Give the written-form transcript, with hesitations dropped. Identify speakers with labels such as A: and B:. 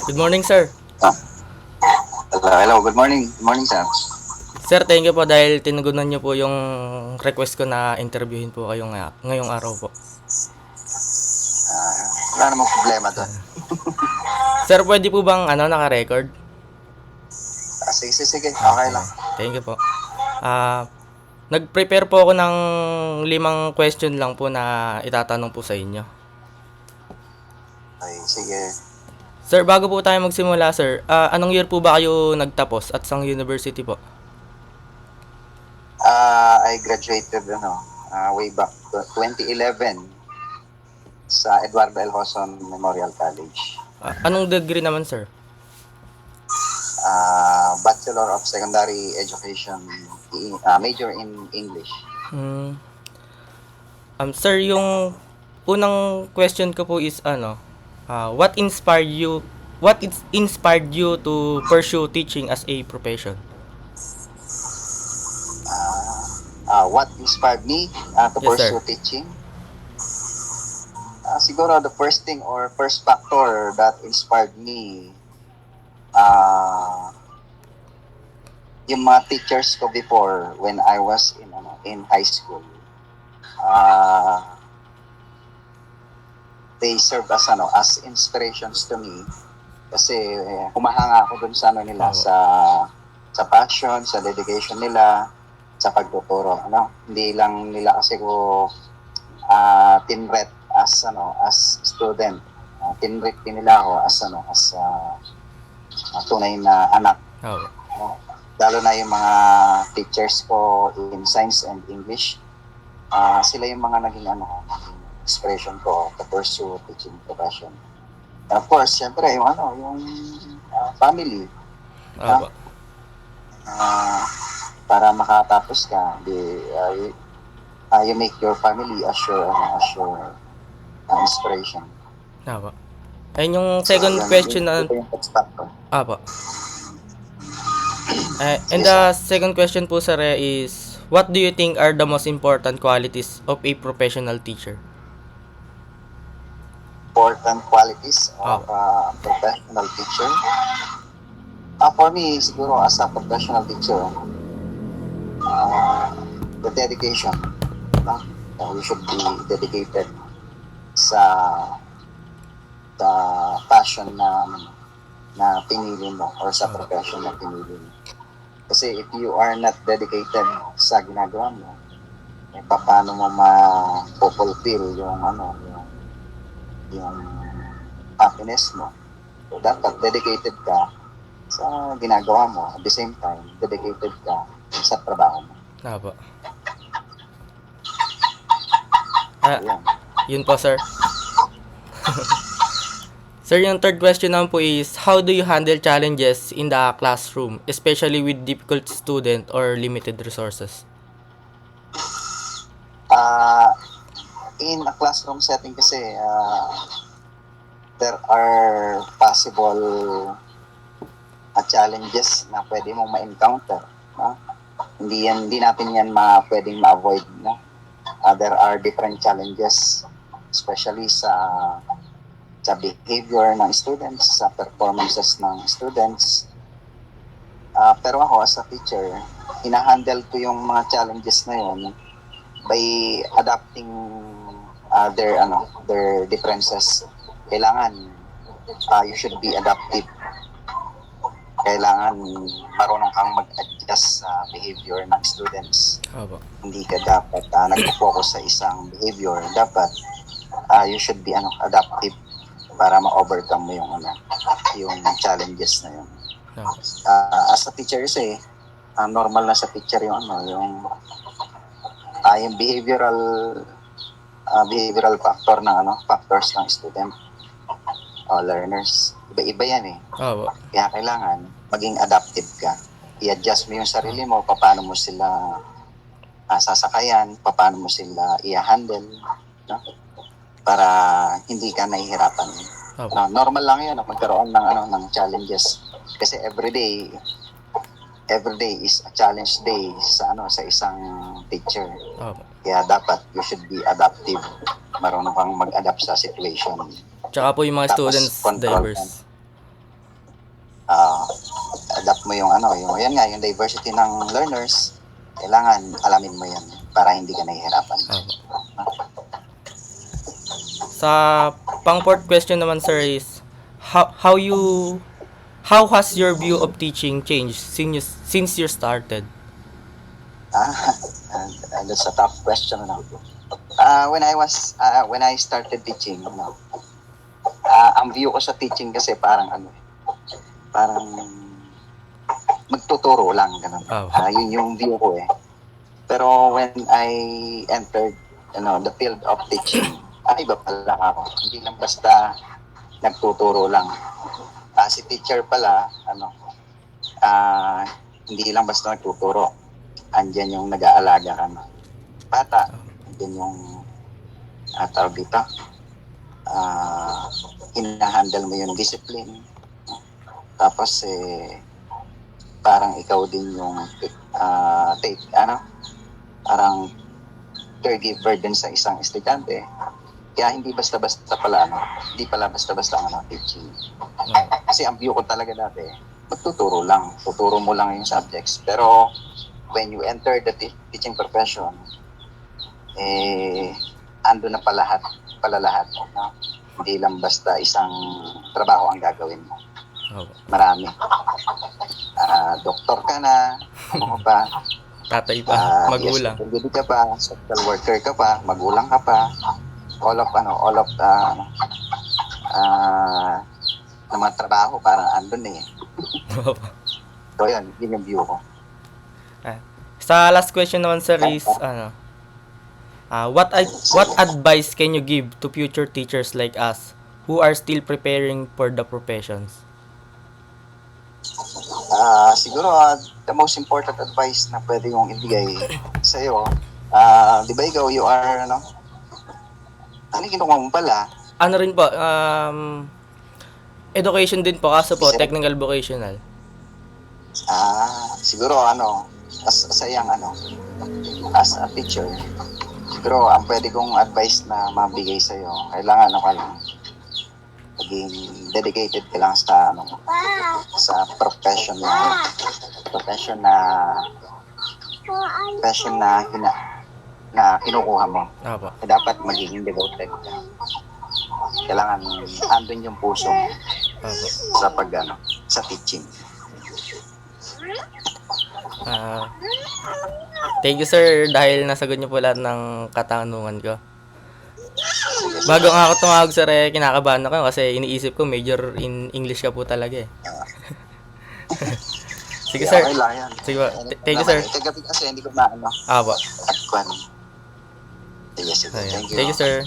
A: Good morning, sir.
B: Ah, hello. Good morning. Good morning, sir.
A: Sir, thank you po dahil tinugunan niyo po yung request ko na interviewin po kayo ngayong araw po.
B: Wala namang problema doon.
A: Sir, pwede po bang naka-record?
B: Sige. Okay
A: Okay.
B: lang.
A: Thank you po. Ah, nag-prepare po ako ng 5 question lang po na itatanong po sa inyo.
B: Okay, sige.
A: Sir, bago po tayo magsimula, sir, anong year po ba kayo nagtapos at sang university po?
B: I graduated way back 2011 sa Eduardo L. Hoson Memorial College.
A: Anong degree naman, sir?
B: Bachelor of Secondary Education, major in English.
A: Hmm. Sir, yung unang question ko po is what inspired you to pursue teaching as a profession?
B: What inspired me to
A: Yes, sir.
B: pursue teaching? Siguro the first thing or first factor that inspired me, uh, yung mga teachers ko before when I was in high school. They serve as inspirations to me kasi humahanga ako dun sa nila,
A: Opo.
B: sa passion, sa dedication nila sa pagtuturo. Hindi lang nila kasi ko tinret as student. Tinret din nila ako as tunay na anak.
A: Opo.
B: No? Lalo na yung mga teachers ko in science and English, sila yung mga naging inspiration ko to pursue teaching profession. And of course, syempre yung family,
A: Opo.
B: uh, para makatapos ka, you make your family as your inspiration.
A: Opo. Ayun yung second question na...
B: Ito yung first factor.
A: Opo. And
B: Sige,
A: the second question po, sir, is what do you think are the most important qualities of a professional teacher?
B: Important qualities of
A: Opo.
B: a professional teacher. For me, siguro as a professional teacher, the dedication. You should be dedicated sa passion na pinili mo or sa profession na pinili mo. Kasi if you are not dedicated sa ginagawa mo, paano mo ma-fulfill yung happiness mo. So, dapat dedicated ka sa ginagawa mo. At the same time, dedicated ka sa trabaho mo.
A: Opo.
B: Ayan.
A: Yun po, sir. Sir, yung third question naman po is, how do you handle challenges in the classroom, especially with difficult student or limited resources?
B: In a classroom setting kasi, there are possible challenges na pwede mong ma-encounter. Hindi natin yan pwedeng ma-avoid. There are different challenges, especially sa behavior ng students, sa performances ng students. Pero ako as a teacher, hinahandle ko yung mga challenges na yun by adapting their differences. Kailangan you should be adaptive. Kailangan marunong kang mag-adjust sa behavior ng students.
A: Opo.
B: Hindi ka dapat nag-focus sa isang behavior. Dapat you should be adaptive para ma-overcome mo yung challenges na yun.
A: Opo.
B: As a teacher kasi, normal na sa teacher yung behavioral factors ng student o learners. Iba-iba yan eh.
A: Opo.
B: Kaya kailangan maging adaptive ka. I-adjust mo yung sarili mo, paano mo sila sasakayan, paano mo sila i-handle, no? Para hindi ka nahihirapan.
A: Opo.
B: Normal lang yan magkaroon ng challenges kasi every day is a challenge day sa isang teacher.
A: Opo.
B: Kaya dapat you should be adaptive. Marunong kang mag-adapt sa situation.
A: Tsaka po yung mga
B: Tapos
A: students
B: control
A: diverse.
B: mo yung yan nga, yung diversity ng learners, kailangan alamin mo yan para hindi ka nahihirapan.
A: Sa pang fourth question naman, sir, is how has your view of teaching changed since you started?
B: That's a tough question. When I started teaching, ang view ko sa teaching kasi parang magtuturo lang, ganun. Yun yung view ko eh. Pero when I entered, the field of teaching, iba pala ako. Hindi lang basta nagtuturo lang. Si teacher pala, hindi lang basta nagtuturo. Andyan yung nag-aalaga ka na bata. Andyan yung tawag dito. Hinahandle mo yung discipline. Tapos parang ikaw din yung parang caregiver din sa isang estudyante. Kaya hindi basta-basta pala hindi pala basta-basta teaching. Kasi ang view ko talaga dati, magtuturo lang, tuturo mo lang yung subjects. Pero when you enter the teaching profession, ando na pala lahat. Hindi lang basta isang trabaho ang gagawin mo. Marami. Doktor ka na, ano ka pa?
A: Tatay pa, magulang.
B: Yes, ka pa, social worker ka pa, magulang ka pa. All of ng mga trabaho parang andun eh. So yun yung view ko.
A: Sa last question naman, sir, is what advice can you give to future teachers like us who are still preparing for the professions?
B: Siguro the most important advice na pwede kong ibigay sa iyo, di ba ikaw you are ano kinukuha mo pala?
A: Ano rin po, education din po, kaso po technical vocational.
B: Siguro as a teacher, siguro ang pwede kong advice na mabigay sa iyo, kailangan ka lang maging dedicated ka lang sa profession na kinukuha mo. Dapat magiging devoted ka. Kailangan andun yung puso mo sa teaching.
A: Thank you, sir, dahil nasagot niyo po lahat ng katanungan ko. Bago nga ako tumawag, sir, kinakabahan ako kasi iniisip ko major in English ka po talaga eh. Sige, sir. Sige po. Thank you, sir.
B: Kasi hindi ko maano.
A: Apo.
B: Sige.
A: Thank you, sir.